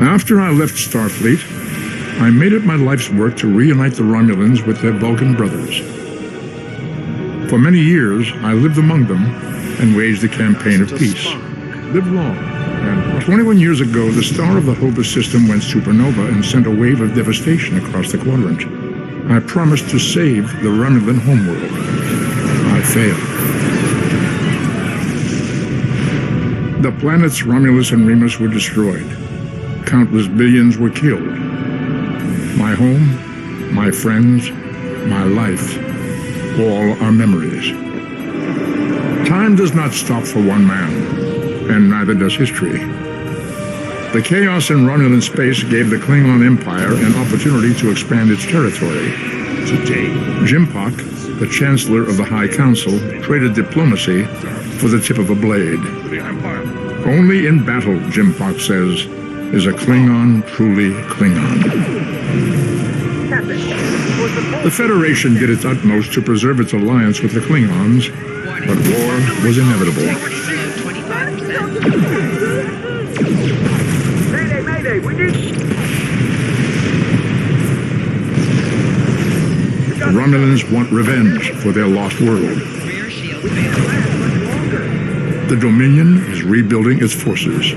After I left Starfleet, I made it my life's work to reunite the Romulans with their Vulcan brothers. For many years, I lived among them and waged a campaign of peace. Live long. And 21 years ago, the star of the Hobus system went supernova and sent a wave of devastation across the quadrant. I promised to save the Romulan homeworld. I failed. The planets Romulus and Remus were destroyed. Countless billions were killed. My home, my friends, my life, all are memories. Time does not stop for one man, and neither does history. The chaos in Romulan space gave the Klingon Empire an opportunity to expand its territory. Today, Jimpak, the Chancellor of the High Council, traded diplomacy for the tip of a blade. Only in battle, Jimpak says, is a Klingon truly Klingon. The Federation did its utmost to preserve its alliance with the Klingons, but war was inevitable. Mayday, we need... The Romulans want revenge for their lost world. The Dominion is rebuilding its forces.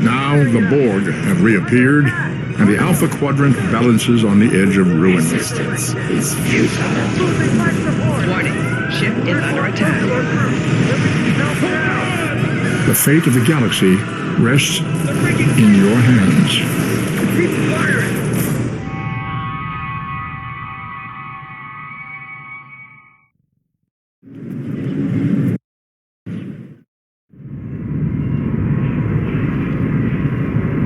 Now the Borg have reappeared, and the Alpha Quadrant balances on the edge of ruin. Resistance is futile. Warning, ship is under attack. The fate of the galaxy rests in your hands. Keep firing!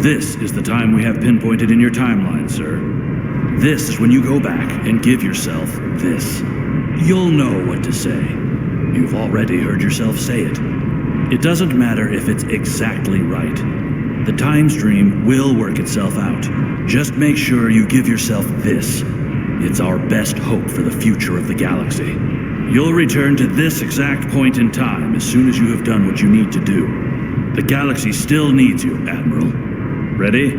This is the time we have pinpointed in your timeline, sir. This is when you go back and give yourself this. You'll know what to say. You've already heard yourself say it. It doesn't matter if it's exactly right. The time stream will work itself out. Just make sure you give yourself this. It's our best hope for the future of the galaxy. You'll return to this exact point in time as soon as you have done what you need to do. The galaxy still needs you, Admiral. Ready?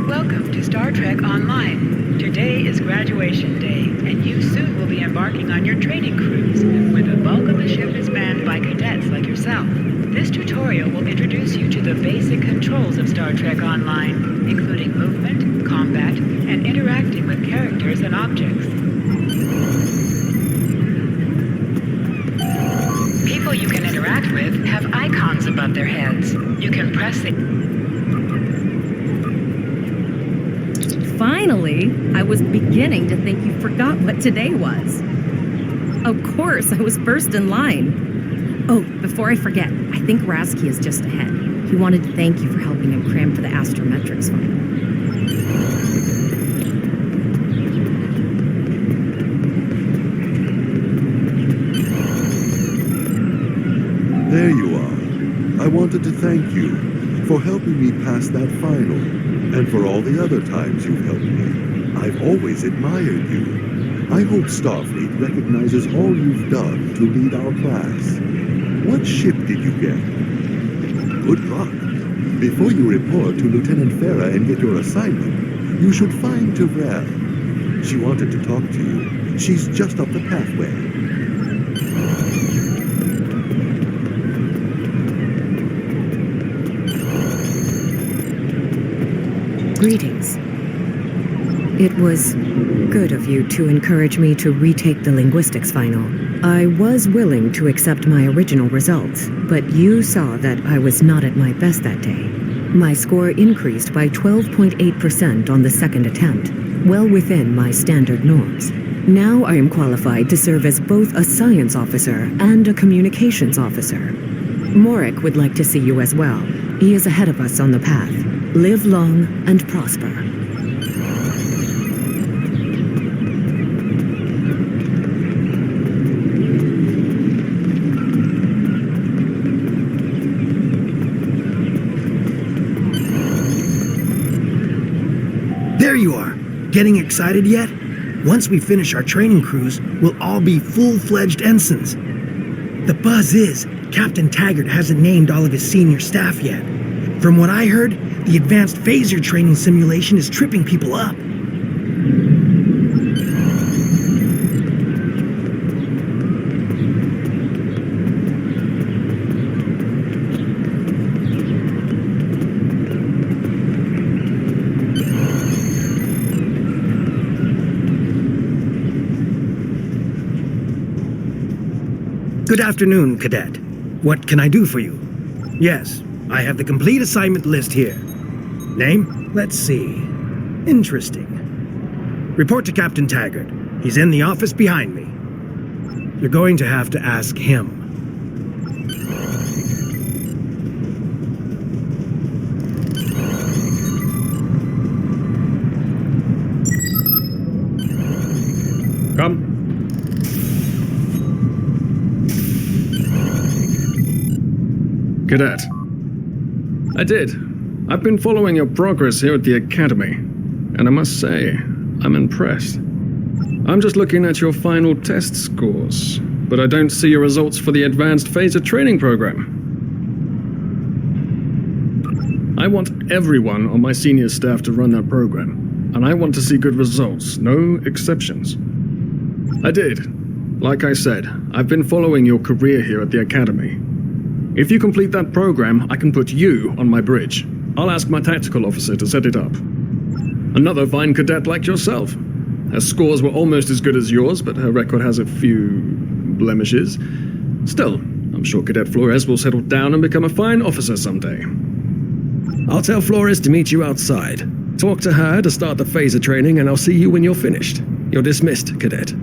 Welcome to Star Trek Online. Today is graduation day, and you soon will be embarking on your training cruise, where the bulk of the ship is manned by cadets like yourself. This tutorial will introduce you to the basic controls of Star Trek Online, including movement, combat, and interacting with characters and objects. People you can interact with have icons above their heads. You can press the... Finally, I was beginning to think you forgot what today was. Of course, I was first in line. Oh, before I forget, I think Rasky is just ahead. He wanted to thank you for helping him cram for the astrometrics final. There you are. I wanted to thank you for helping me pass that final, and for all the other times you've helped me. I've always admired you. I hope Starfleet recognizes all you've done to lead our class. What ship did you get? Good luck. Before you report to Lieutenant Farah and get your assignment, you should find Tyrell. She wanted to talk to you. She's just up the pathway. Greetings. It was good of you to encourage me to retake the linguistics final. I was willing to accept my original results, but you saw that I was not at my best that day. My score increased by 12.8% on the second attempt, well within my standard norms. Now I am qualified to serve as both a science officer and a communications officer. Morik would like to see you as well. He is ahead of us on the path. Live long and prosper. there you are. Getting excited yet? Once we finish our training cruise, we'll all be full-fledged ensigns. The buzz is, Captain Taggart hasn't named all of his senior staff yet. From what I heard, the advanced phaser training simulation is tripping people up. Good afternoon, Cadet. What can I do for you? Yes, I have the complete assignment list here. Name? Let's see. Interesting. Report to Captain Taggart. He's in the office behind me. You're going to have to ask him. Come. Cadet. I did. I've been following your progress here at the Academy, and I must say, I'm impressed. I'm just looking at your final test scores, but I don't see your results for the Advanced Phaser Training Program. I want everyone on my senior staff to run that program, and I want to see good results, no exceptions. I did. Like I said, I've been following your career here at the Academy. If you complete that program, I can put you on my bridge. I'll ask my tactical officer to set it up. Another fine cadet like yourself. Her scores were almost as good as yours, but her record has a few blemishes. Still, I'm sure Cadet Flores will settle down and become a fine officer someday. I'll tell Flores to meet you outside. Talk to her to start the phaser training, and I'll see you when you're finished. You're dismissed, Cadet.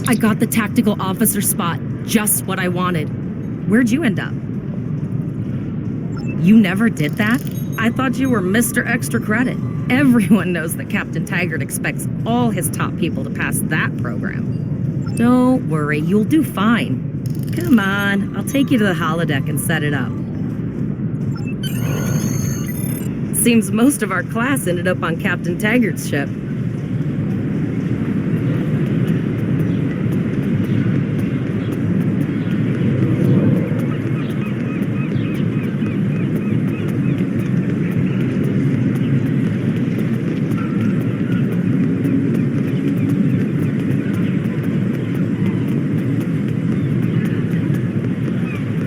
I got the tactical officer spot. Just what I wanted. Where'd you end up? You never did that? I thought you were Mr. Extra Credit. Everyone knows that Captain Taggart expects all his top people to pass that program. Don't worry, you'll do fine. Come on, I'll take you to the holodeck and set it up. Seems most of our class ended up on Captain Taggart's ship.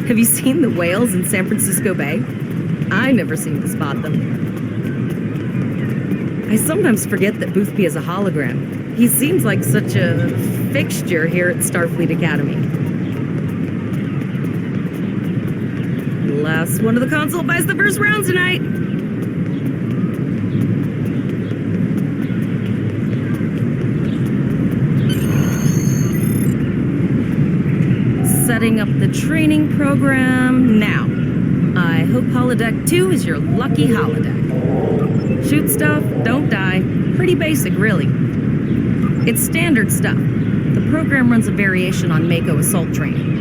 Have you seen the whales in San Francisco Bay? I never seem to spot them. I sometimes forget that Boothby is a hologram. He seems like such a fixture here at Starfleet Academy. Last one of the console buys the first round tonight. Setting up the training program now. I hope Holodeck 2 is your lucky holodeck. Shoot stuff, don't die. Pretty basic, really. It's standard stuff. The program runs a variation on Mako assault training.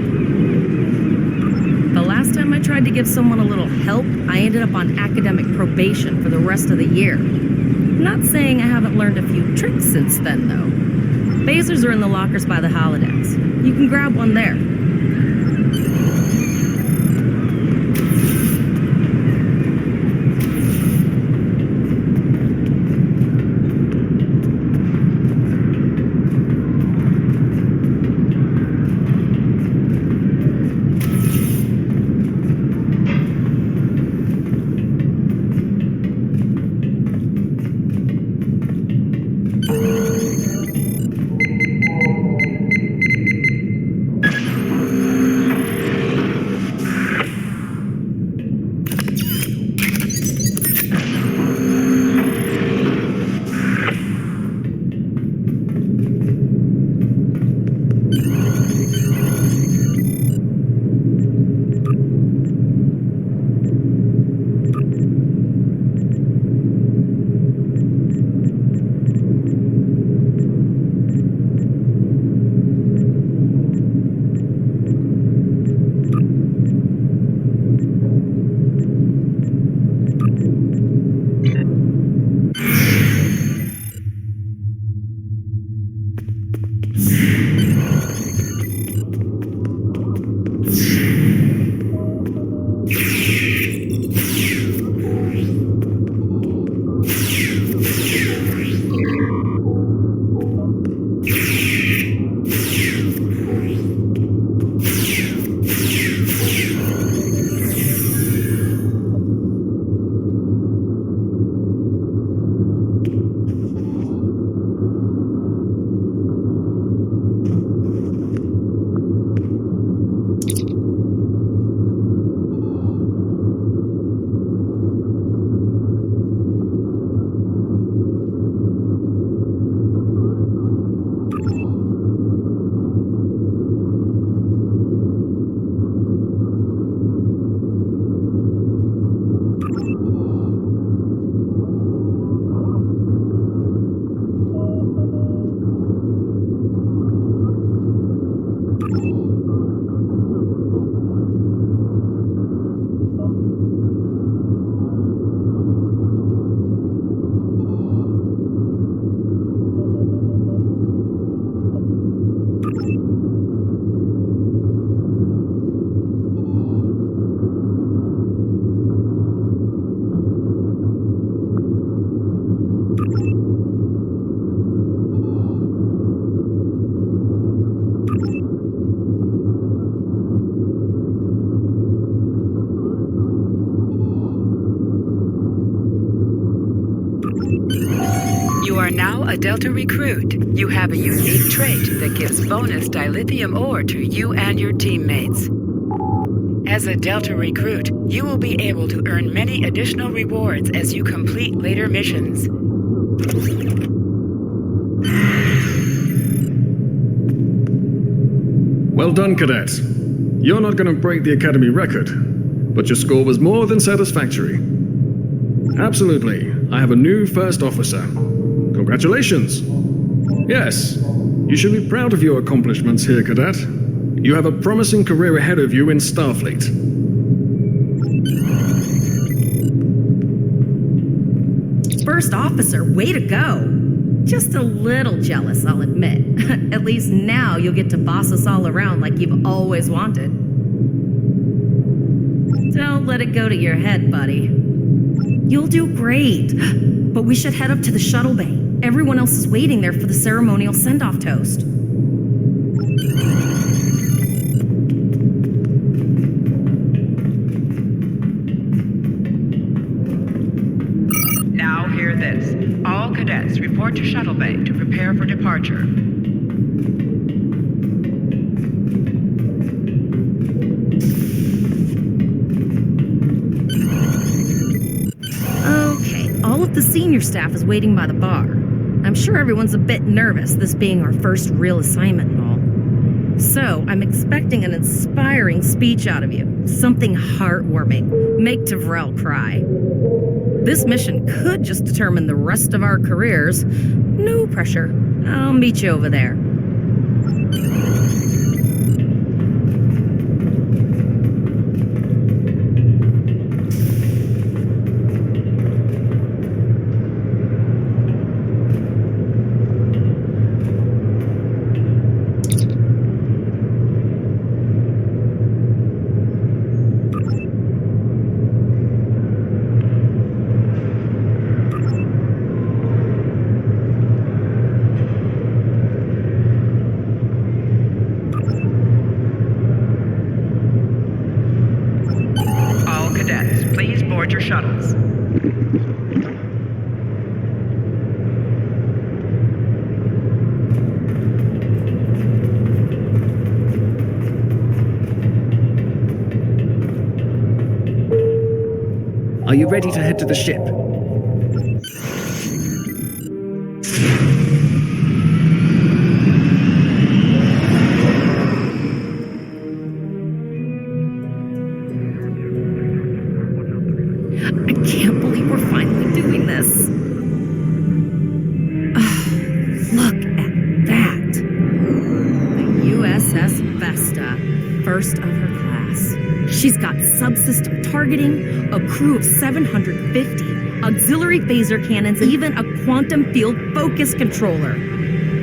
The last time I tried to give someone a little help, I ended up on academic probation for the rest of the year. Not saying I haven't learned a few tricks since then, though. Phasers are in the lockers by the holodecks. You can grab one there. You are now a Delta recruit. You have a unique trait that gives bonus dilithium ore to you and your teammates. As a Delta recruit, you will be able to earn many additional rewards as you complete later missions. Well done, cadets. You're not going to break the Academy record, but your score was more than satisfactory. Absolutely. I have a new first officer. Congratulations. Yes, you should be proud of your accomplishments here, cadet. You have a promising career ahead of you in Starfleet. First officer, way to go. Just a little jealous, I'll admit. At least now you'll get to boss us all around like you've always wanted. Don't let it go to your head, buddy. You'll do great. But we should head up to the shuttle bay. Everyone else is waiting there for the ceremonial send-off toast. Now hear this. All cadets report to shuttle bay to prepare for departure. Okay, all of the senior staff is waiting by the bar. I'm sure everyone's a bit nervous, this being our first real assignment and all. So, I'm expecting an inspiring speech out of you. Something heartwarming. Make Tavrell cry. This mission could just determine the rest of our careers. No pressure. I'll meet you over there. Your shuttles. Are you ready to head to the ship? I can't believe we're finally doing this. Oh, look at that. The U.S.S. Vesta, first of her class. She's got subsystem targeting, a crew of 750, auxiliary phaser cannons, and even a quantum field focus controller.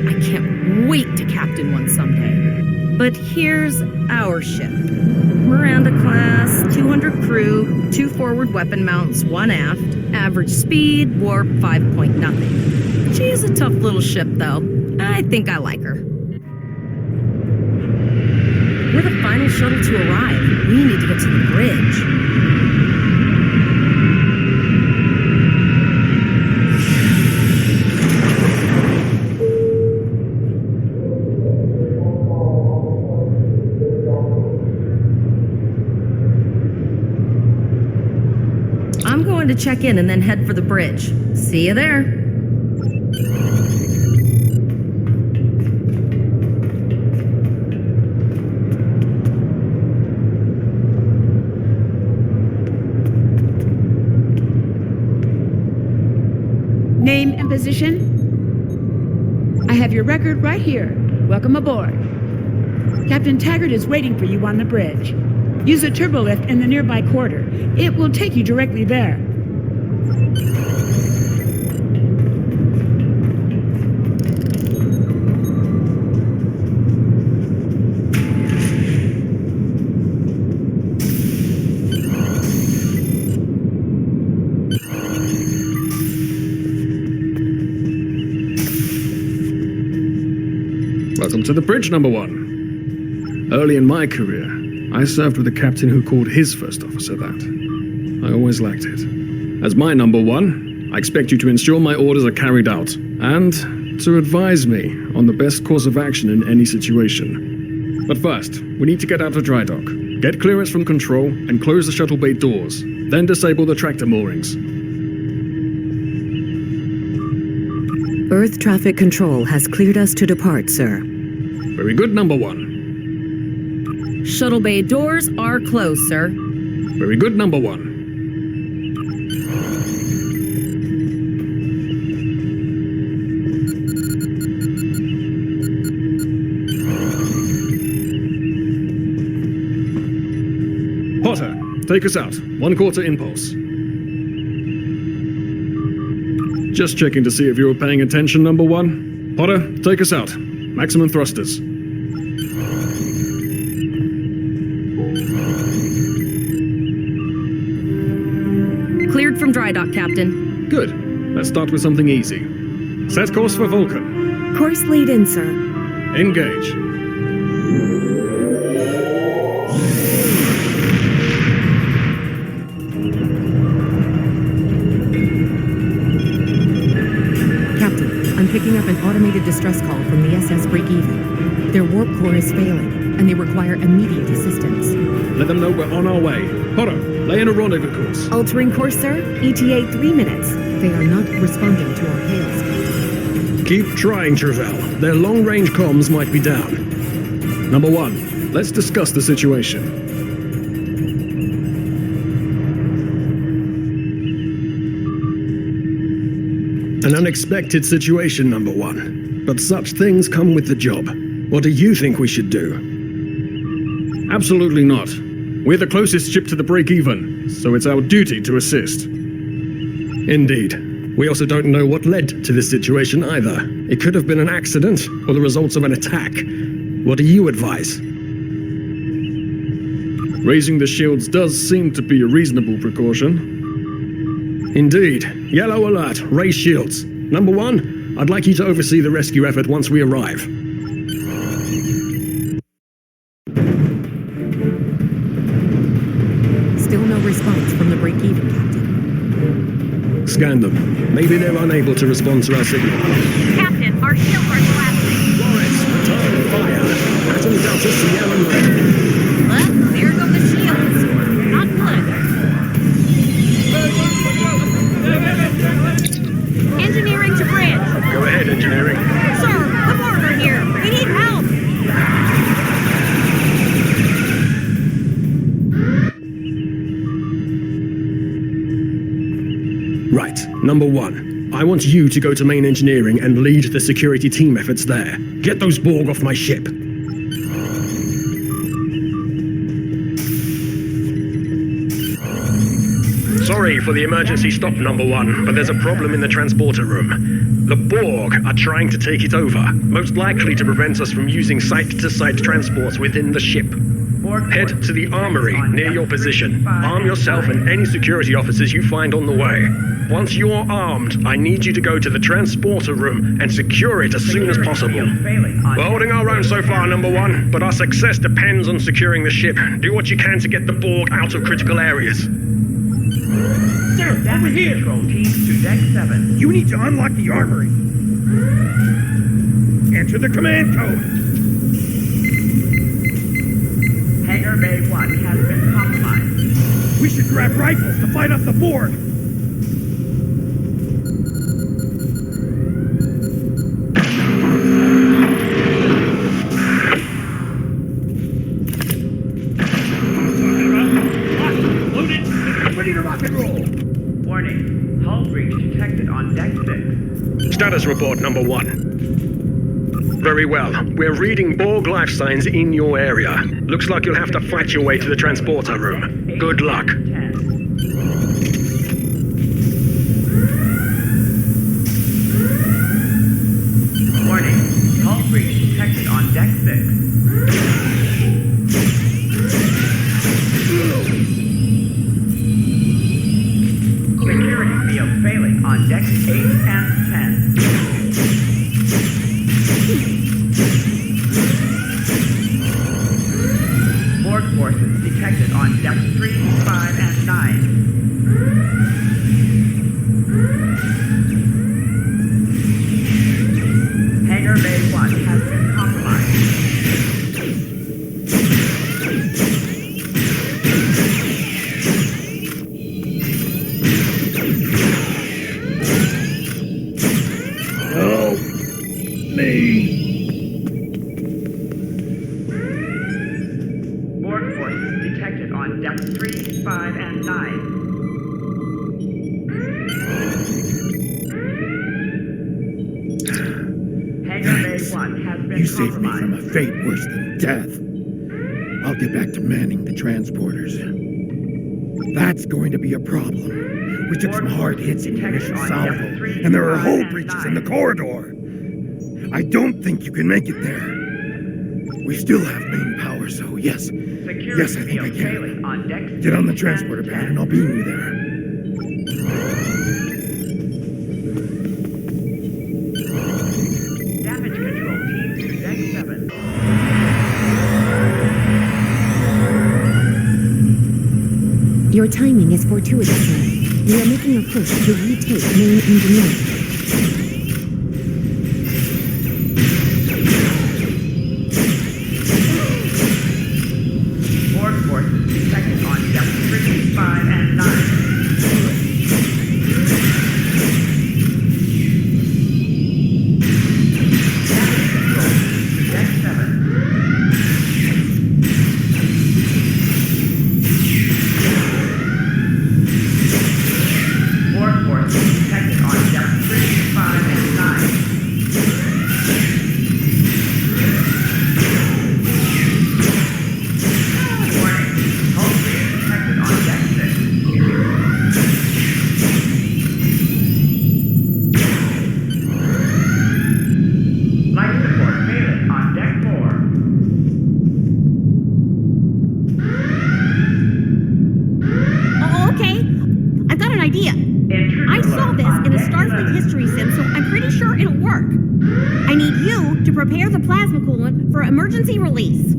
I can't wait to captain one someday. But here's our ship. Miranda class, 200 crew, 2 forward weapon mounts, 1 aft, average speed, warp 5.0. She's a tough little ship, though. I think I like her. We're the final shuttle to arrive. We need to get to the bridge. I'm going to check in and then head for the bridge. See you there. Name and position? I have your record right here. Welcome aboard. Captain Taggart is waiting for you on the bridge. Use a turbolift in the nearby quarter. It will take you directly there. Welcome to the bridge, number 1. Early in my career, I served with a captain who called his first officer that. I always liked it. As my number 1, I expect you to ensure my orders are carried out, and to advise me on the best course of action in any situation. But first, we need to get out of dry dock, get clearance from control, and close the shuttle bay doors, then disable the tractor moorings. Earth traffic control has cleared us to depart, sir. Very good, number 1. Shuttle bay doors are closed, sir. Very good, number 1. Potter, take us out. 1/4 impulse. Just checking to see if you were paying attention, number 1. Potter, take us out. Maximum thrusters. Cleared from dry dock, Captain. Good. Let's start with something easy. Set course for Vulcan. Course lead in, sir. Engage. I'm picking up an automated distress call from the U.S.S. break-even. Their warp core is failing, and they require immediate assistance. Let them know we're on our way. Potter, lay in a rendezvous course. Altering course, sir. ETA 3 minutes. They are not responding to our hails. Keep trying, Travell. Their long-range comms might be down. Number 1, let's discuss the situation. An unexpected situation, number 1. But such things come with the job. What do you think we should do? Absolutely not. We're the closest ship to the break-even, so it's our duty to assist. Indeed. We also don't know what led to this situation either. It could have been an accident, or the results of an attack. What do you advise? Raising the shields does seem to be a reasonable precaution. Indeed. Yellow alert. Raise shields. Number 1, I'd like you to oversee the rescue effort once we arrive. Still no response from the break-even, Captain. Scan them. Maybe they're unable to respond to our signal. Captain, our shields are collapsing. Lawrence, return fire. Atom Delta Sierra Red. Well, there go the shields. Not good. Engineering to bridge. Go ahead, engineering. Sir, the Borg are here. We need help. Right. Number 1. I want you to go to main engineering and lead the security team efforts there. Get those Borg off my ship. Sorry for the emergency stop, number 1, but there's a problem in the transporter room. The Borg are trying to take it over, most likely to prevent us from using site-to-site transports within the ship. Head to the armory near your position. Arm yourself and any security officers you find on the way. Once you're armed, I need you to go to the transporter room and secure it as soon as possible. We're holding our own so far, number 1, but our success depends on securing the ship. Do what you can to get the Borg out of critical areas. Sir, over here! Control team to deck 7. You need to unlock the armory. Enter the command code. Hangar Bay 1 has been compromised. We should grab rifles to fight off the Borg. Ready to rock and roll! Warning, hull breach detected on deck 6. Status report number 1. Very well. We're reading Borg life signs in your area. Looks like you'll have to fight your way to the transporter room. Good luck. 10. Warning, hull breach detected on deck 6. Security field failing on decks 8 and 10. Borg forces detected on decks 3, 5, and 9. You saved me from a fate worse than death. I'll get back to manning the transporters. That's going to be a problem. We took some hard hits in the initial salvo, and there are hull breaches in the corridor. I don't think you can make it there. We still have main power, so yes. Yes, I think I can. Get on the transporter pad and I'll beam you there. Damage control team to deck 7. Your timing is fortuitous, sir. We are making a push to retake main engineering. Borg forces detected on deck 3, 5, and 9. Damage control to deck 7. Borg forces detected on deck 3, 5, and 9. Warning, hull breach detected on deck 6. Life support failing on deck 4. Oh, okay. I've got an idea. I saw this in a Starfleet history sim, so I'm pretty sure it'll work. I need you to prepare the plasma coolant for emergency release.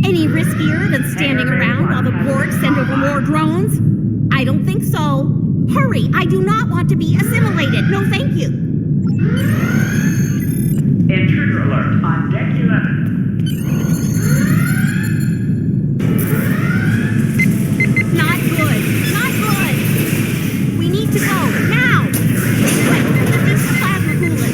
Any riskier than standing around while the Borg send over more drones? I don't think so. Hurry, I do not want to be assimilated. No, thank you. Intruder alert on deck 11. Not good. Not good. We need to go now. Quick, release the plasma coolant.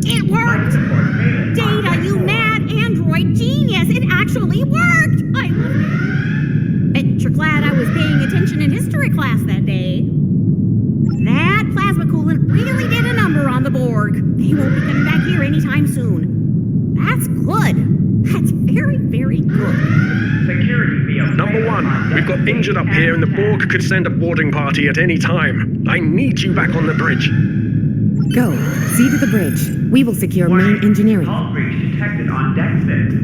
It worked! Data, you mad android genius! It actually worked! I love it. Bet you're glad I was paying attention in history class that day. That plasma coolant really did a number on the Borg. They won't be coming back here anytime soon. That's good. That's very, very good. Security field. Number one, we've got injured up here and the Borg could send a boarding party at any time. I need you back on the bridge. Go. See to the bridge. We will secure main engineering. Hull breach detected on deck 6.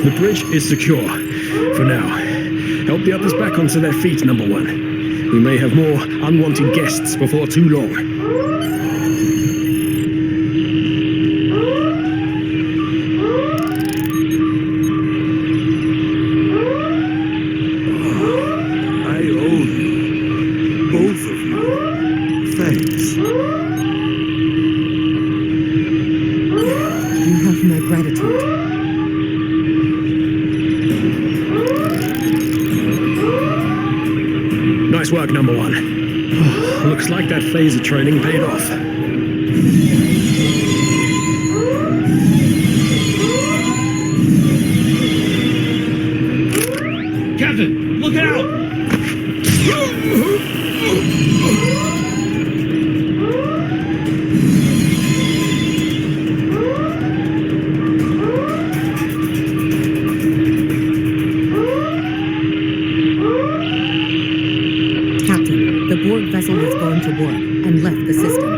The bridge is secure. For now. Help the others back onto their feet, number one. We may have more unwanted guests before too long. I owe you. Both of you. Thanks. You have my gratitude. Nice work, number one. Looks like that phaser training paid off. Captain, look out! Captain, the Borg vessel has gone to warp and left the system.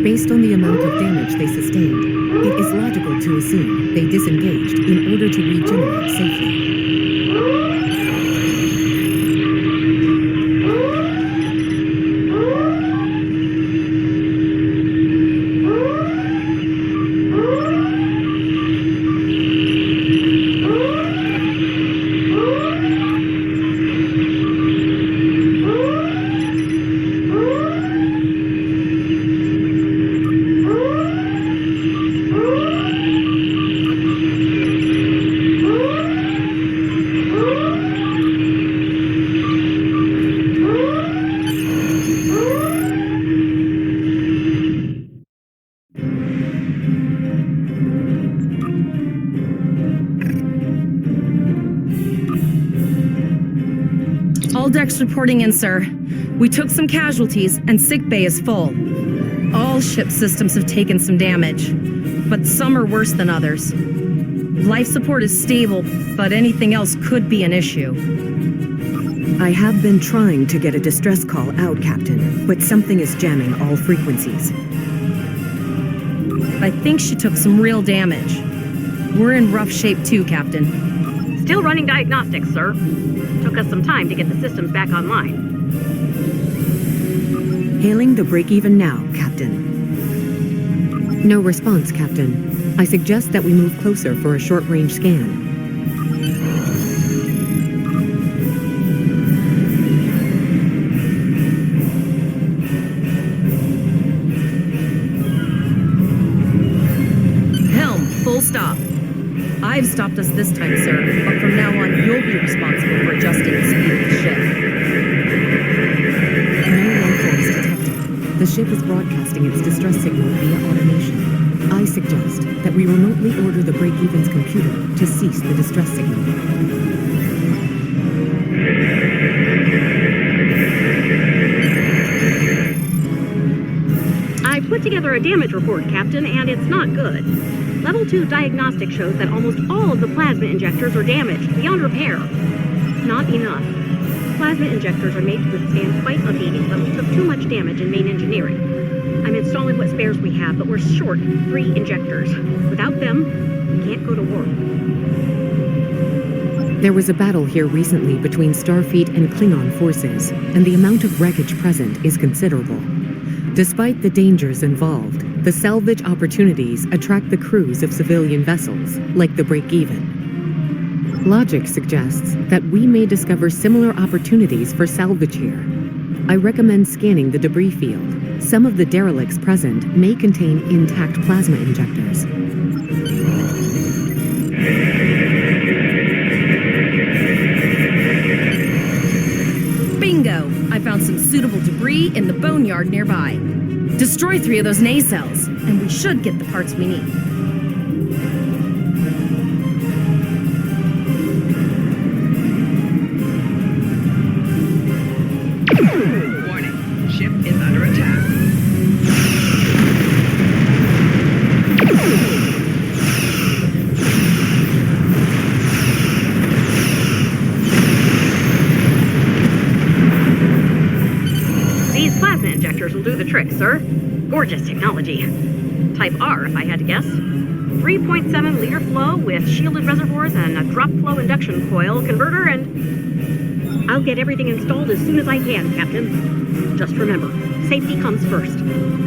Based on the amount of damage they sustained, it is logical to assume they disengaged in order to regenerate safely. decks reporting in, sir. We took some casualties, and sickbay is full. All ship systems have taken some damage, but some are worse than others. Life support is stable, but anything else could be an issue. I have been trying to get a distress call out, Captain, but something is jamming all frequencies. I think she took some real damage. We're in rough shape too, Captain. Still running diagnostics, sir. Took us some time to get the systems back online. Hailing the break-even now, Captain. No response, Captain. I suggest that we move closer for a short-range scan. Helm, full stop. I've stopped us this time, sir, but from now on, you'll be responsible for adjusting the speed of the ship. No life forms detected. The ship is broadcasting its distress signal via automation. I suggest that we remotely order the break-even's computer to cease the distress signal. I put together a damage report, Captain, and it's not good. Level 2 diagnostic shows that almost all of the plasma injectors are damaged, beyond repair. Not enough. Plasma injectors are made to withstand quite a beating, but we took too much damage in main engineering. I'm installing what spares we have, but we're short 3 injectors. Without them, we can't go to war. There was a battle here recently between Starfleet and Klingon forces, and the amount of wreckage present is considerable. Despite the dangers involved, the salvage opportunities attract the crews of civilian vessels, like the Break-Even. Logic suggests that we may discover similar opportunities for salvage here. I recommend scanning the debris field. Some of the derelicts present may contain intact plasma injectors. Bingo! I found some suitable debris in the boneyard nearby. Destroy 3 of those nacelles, and we should get the parts we need. Warning. Ship is under attack. These plasma injectors will do the trick, sir. Gorgeous technology. Type R, if I had to guess. 3.7 liter flow with shielded reservoirs and a drop flow induction coil converter, and I'll get everything installed as soon as I can, Captain. Just remember, safety comes first.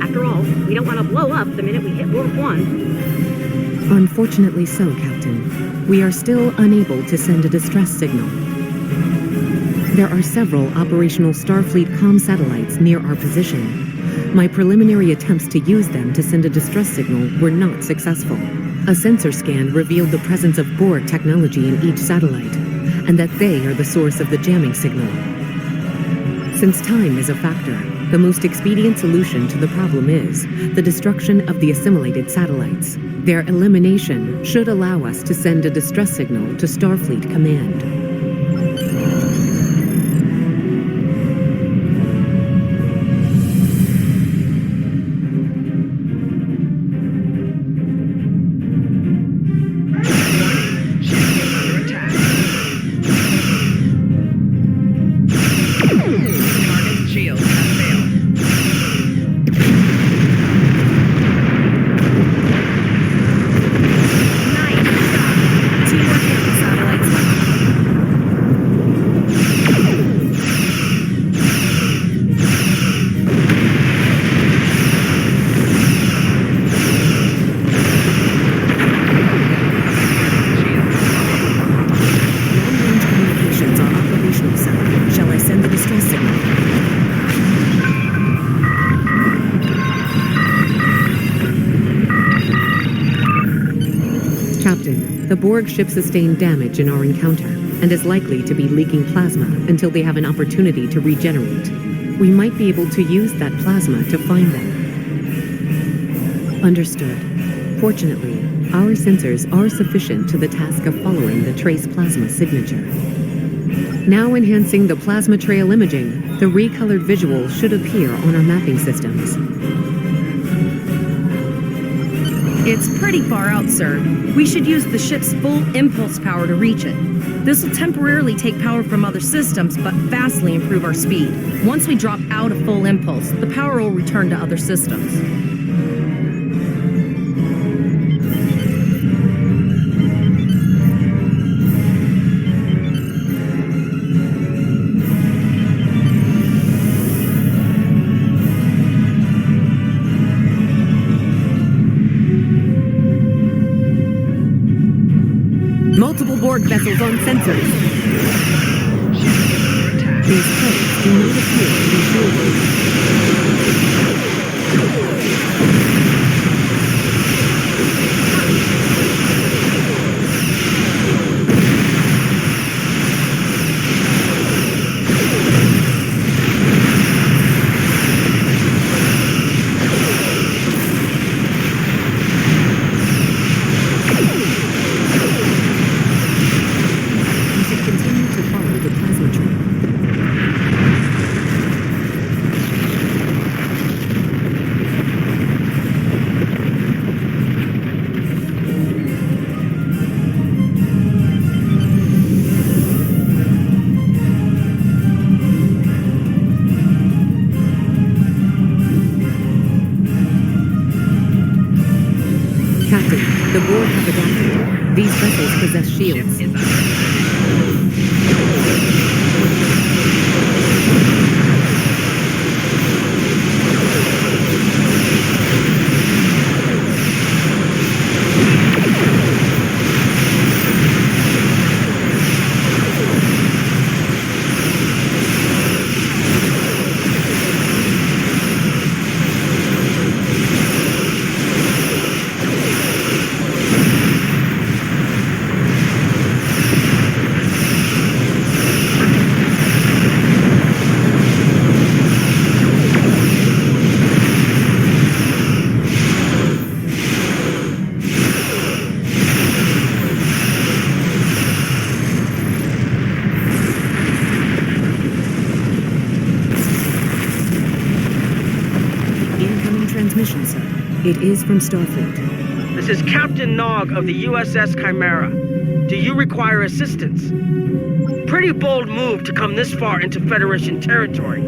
After all, we don't want to blow up the minute we hit Borg 1. Unfortunately so, Captain. We are still unable to send a distress signal. There are several operational Starfleet comm satellites near our position. My preliminary attempts to use them to send a distress signal were not successful. A sensor scan revealed the presence of Borg technology in each satellite, and that they are the source of the jamming signal. Since time is a factor, the most expedient solution to the problem is the destruction of the assimilated satellites. Their elimination should allow us to send a distress signal to Starfleet Command. The Borg ship sustained damage in our encounter, and is likely to be leaking plasma until they have an opportunity to regenerate. We might be able to use that plasma to find them. Understood. Fortunately, our sensors are sufficient to the task of following the trace plasma signature. Now enhancing the plasma trail imaging, the recolored visuals should appear on our mapping systems. It's pretty far out, sir. We should use the ship's full impulse power to reach it. This will temporarily take power from other systems, but vastly improve our speed. Once we drop out of full impulse, the power will return to other systems. Multiple Borg vessels on sensors. These planes do not appear to be shielded. Captain, the Borg have adapted. These vessels possess shields. Transmission, sir. It is from Starfleet. This is Captain Nog of the U.S.S. Chimera. Do you require assistance? Pretty bold move to come this far into Federation territory.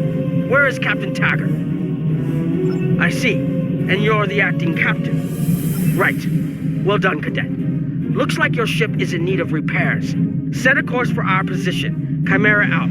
Where is Captain Taggart? I see. And you're the acting captain. Right. Well done, Cadet. Looks like your ship is in need of repairs. Set a course for our position. Chimera out.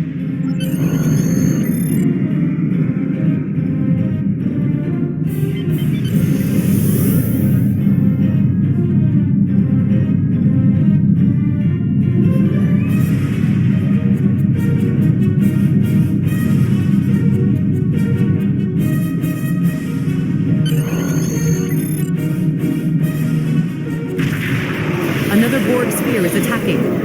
Another Borg sphere is attacking.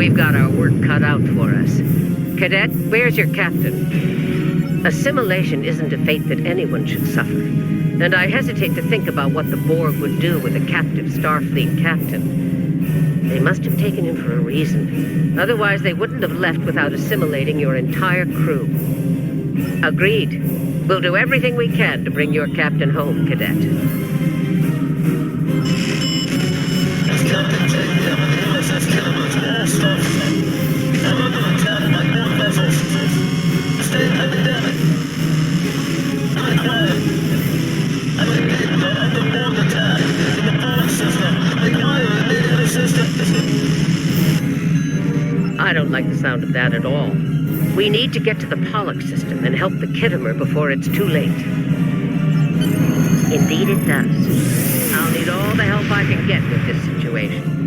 We've got our work cut out for us. Cadet, where's your captain? Assimilation isn't a fate that anyone should suffer, and I hesitate to think about what the Borg would do with a captive Starfleet captain. They must have taken him for a reason. Otherwise, they wouldn't have left without assimilating your entire crew. Agreed. We'll do everything we can to bring your captain home, Cadet. U.S.S. cannibals, all Starfleet. I'm under attack by Borg vessels. Stay epidemic. I'm quiet. I'm under Borg attack in the Borg system. Require immediate assistance. I don't like the sound of that at all. We need to get to the Pollock system and help the Kittimer before it's too late. Indeed it does. I'll need all the help I can get with this situation.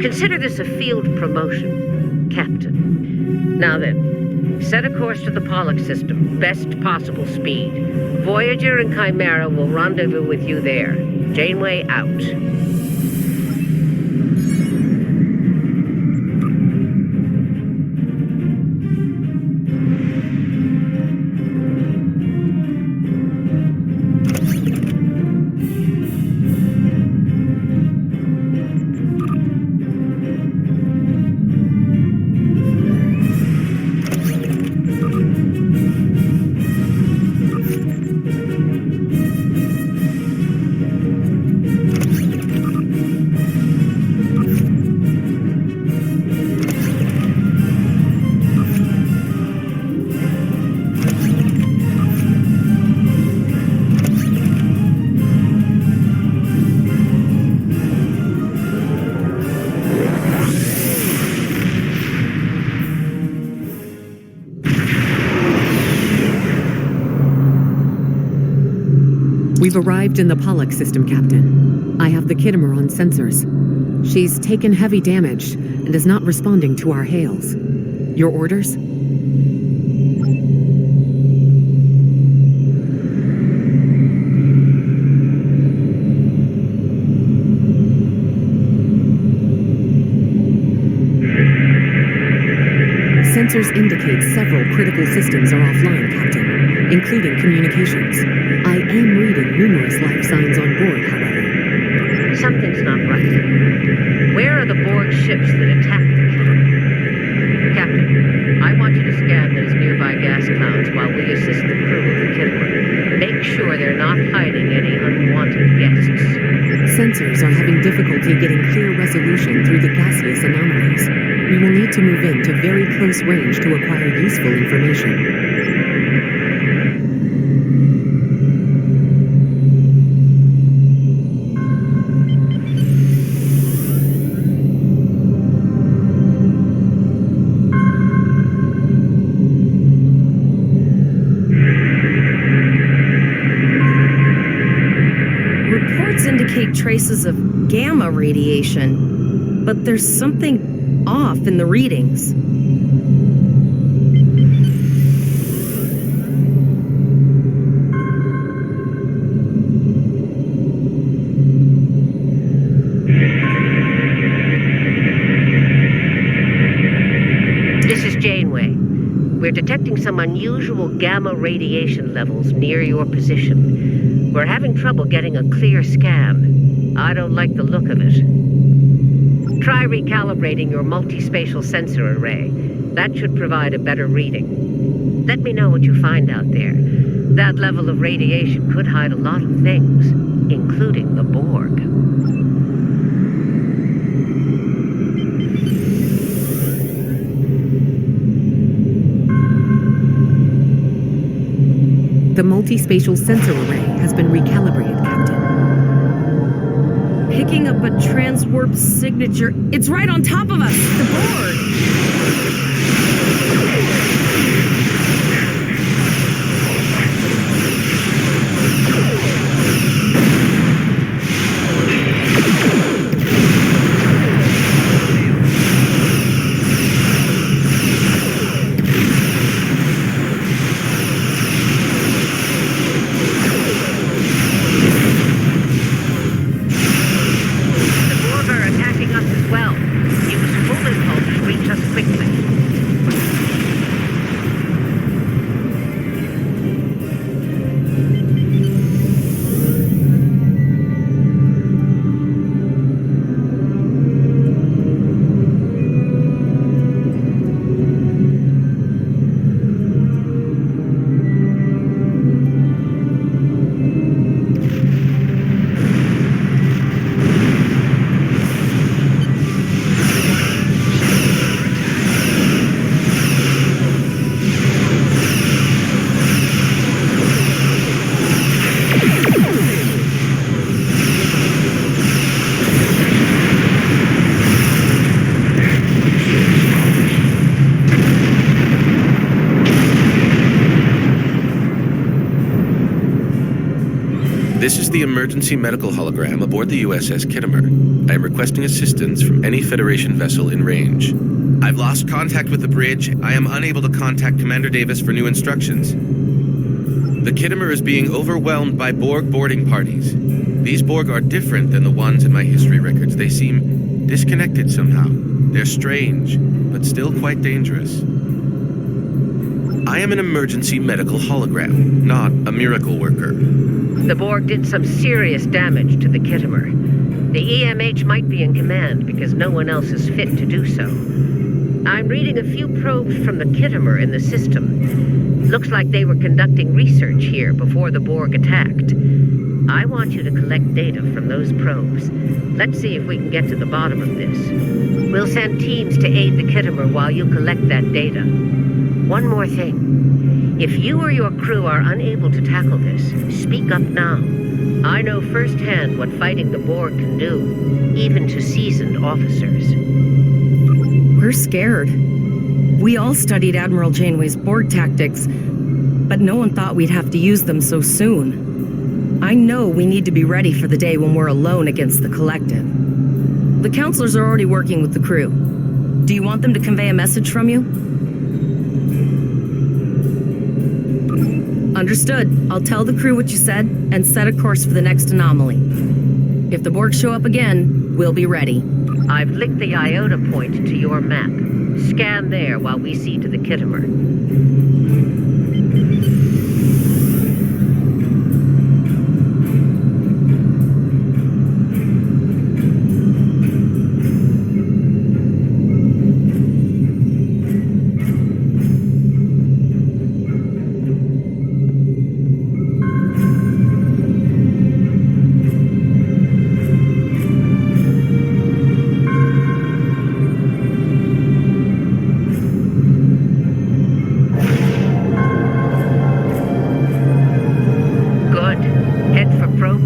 Consider this a field promotion, Captain. Now then, set a course to the Pollock system, best possible speed. Voyager and Chimera will rendezvous with you there. Janeway out. We've arrived in the Pollock system, Captain. I have the Kittimer on sensors. She's taken heavy damage and is not responding to our hails. Your orders? Sensors indicate several critical systems are offline, Captain, including communications. I am reading numerous life signs on board, however. Something's not right. Where are the Borg ships that attacked the Kittimer? Captain, I want you to scan those nearby gas clouds while we assist the crew of the Kittimer. Make sure they're not hiding any unwanted guests. Sensors are having difficulty getting clear resolution through the gaseous anomalies. We will need to move into very close range to acquire useful information. Reports indicate traces of gamma radiation, but there's something off in the readings. This is Janeway. We're detecting some unusual gamma radiation levels near your position. We're having trouble getting a clear scan. I don't like the look of it. Try recalibrating your multispatial sensor array. That should provide a better reading. Let me know what you find out there. That level of radiation could hide a lot of things, including the Borg. The multispatial sensor array has been recalibrated, Captain. Picking up a transwarp signature. It's right on top of us! The Borg! Reach us This is the emergency medical hologram aboard the U.S.S. Kittimer. I am requesting assistance from any Federation vessel in range. I've lost contact with the bridge. I am unable to contact Commander Davis for new instructions. The Kittimer is being overwhelmed by Borg boarding parties. These Borg are different than the ones in my history records. They seem disconnected somehow. They're strange, but still quite dangerous. I am an emergency medical hologram, not a miracle worker. The Borg did some serious damage to the Kittimer. The EMH might be in command because no one else is fit to do so. I'm reading a few probes from the Kittimer in the system. Looks like they were conducting research here before the Borg attacked. I want you to collect data from those probes. Let's see if we can get to the bottom of this. We'll send teams to aid the Kittimer while you collect that data. One more thing. If you or your crew are unable to tackle this, speak up now. I know firsthand what fighting the Borg can do, even to seasoned officers. We're scared. We all studied Admiral Janeway's Borg tactics, but no one thought we'd have to use them so soon. I know we need to be ready for the day when we're alone against the Collective. The counselors are already working with the crew. Do you want them to convey a message from you? Understood. I'll tell the crew what you said and set a course for the next anomaly. If the Borg show up again, we'll be ready. I've linked the iota point to your map. Scan there while we see to the Kittimer.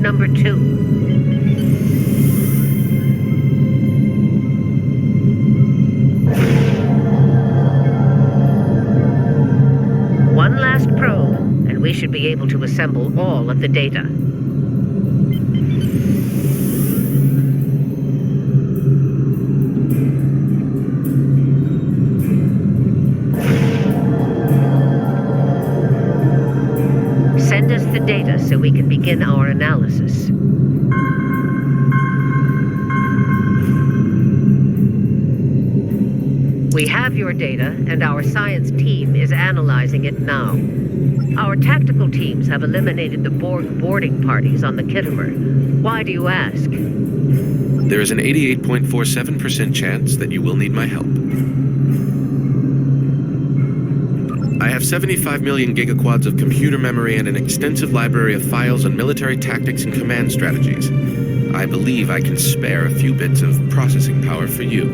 Number 2. One last probe, and we should be able to assemble all of the data. Send us the data so we can begin our analysis. We have your data, and our science team is analyzing it now. Our tactical teams have eliminated the Borg boarding parties on the Kittimer. Why do you ask? There is an 88.47% chance that you will need my help. I have 75 million gigaquads of computer memory and an extensive library of files on military tactics and command strategies. I believe I can spare a few bits of processing power for you.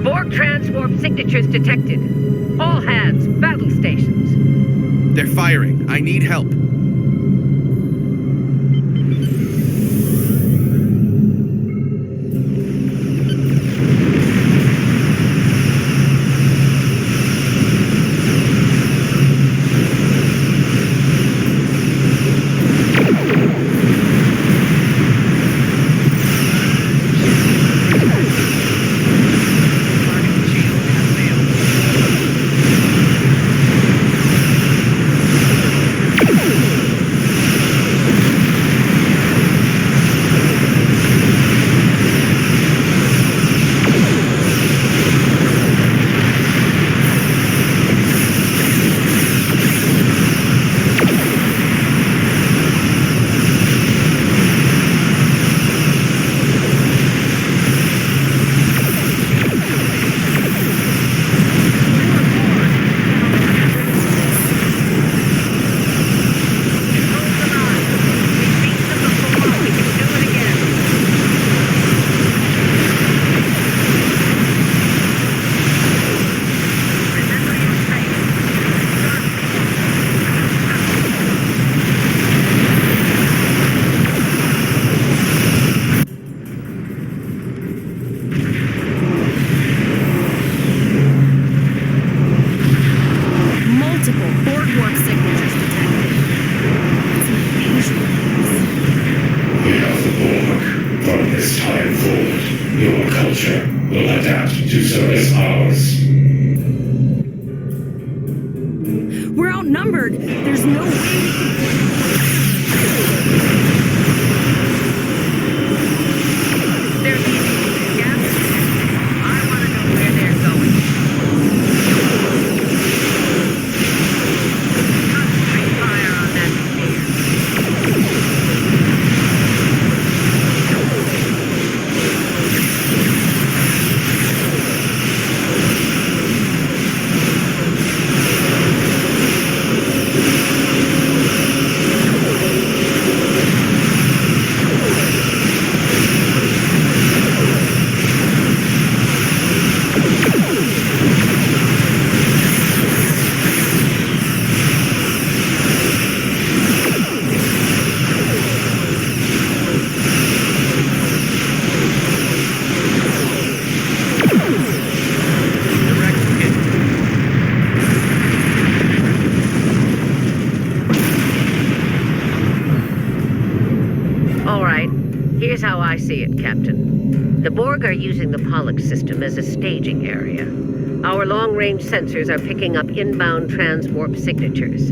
Borg transwarp signatures detected. All hands, battle stations. They're firing. I need help. Your culture will adapt to service ours. We're outnumbered. There's no way we can... They're leaving, yeah? I want to know where they're going. Concentrate fire on that sphere. Here's how I see it, Captain. The Borg are using the Pollock system as a staging area. Our long-range sensors are picking up inbound transwarp signatures.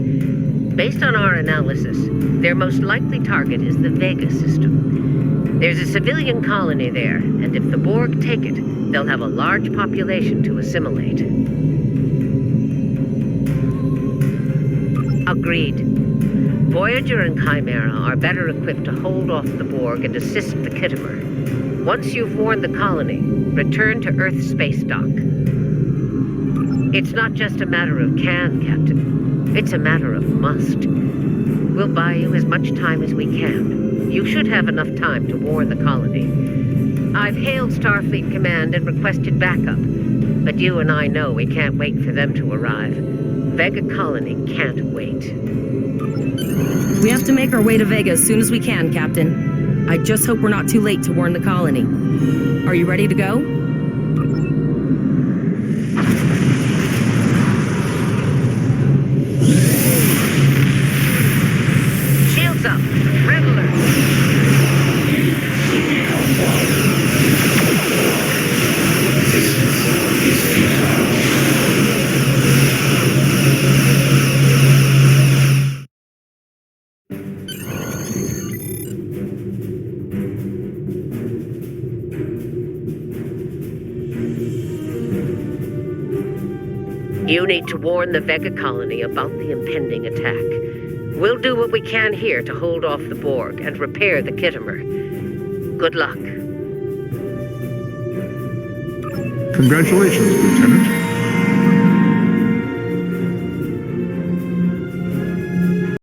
Based on our analysis, their most likely target is the Vega system. There's a civilian colony there, and if the Borg take it, they'll have a large population to assimilate. Agreed. Voyager and Chimera are better equipped to hold off the Borg and assist the Kittimer. Once you've warned the colony, return to Earth space dock. It's not just a matter of can, Captain. It's a matter of must. We'll buy you as much time as we can. You should have enough time to warn the colony. I've hailed Starfleet Command and requested backup, but you and I know we can't wait for them to arrive. Vega Colony can't wait. We have to make our way to Vega as soon as we can, Captain. I just hope we're not too late to warn the colony. Are you ready to go? Shields up. Red alert. You need to warn the Vega colony about the impending attack. We'll do what we can here to hold off the Borg and repair the Kittimer. Good luck. Congratulations, Lieutenant.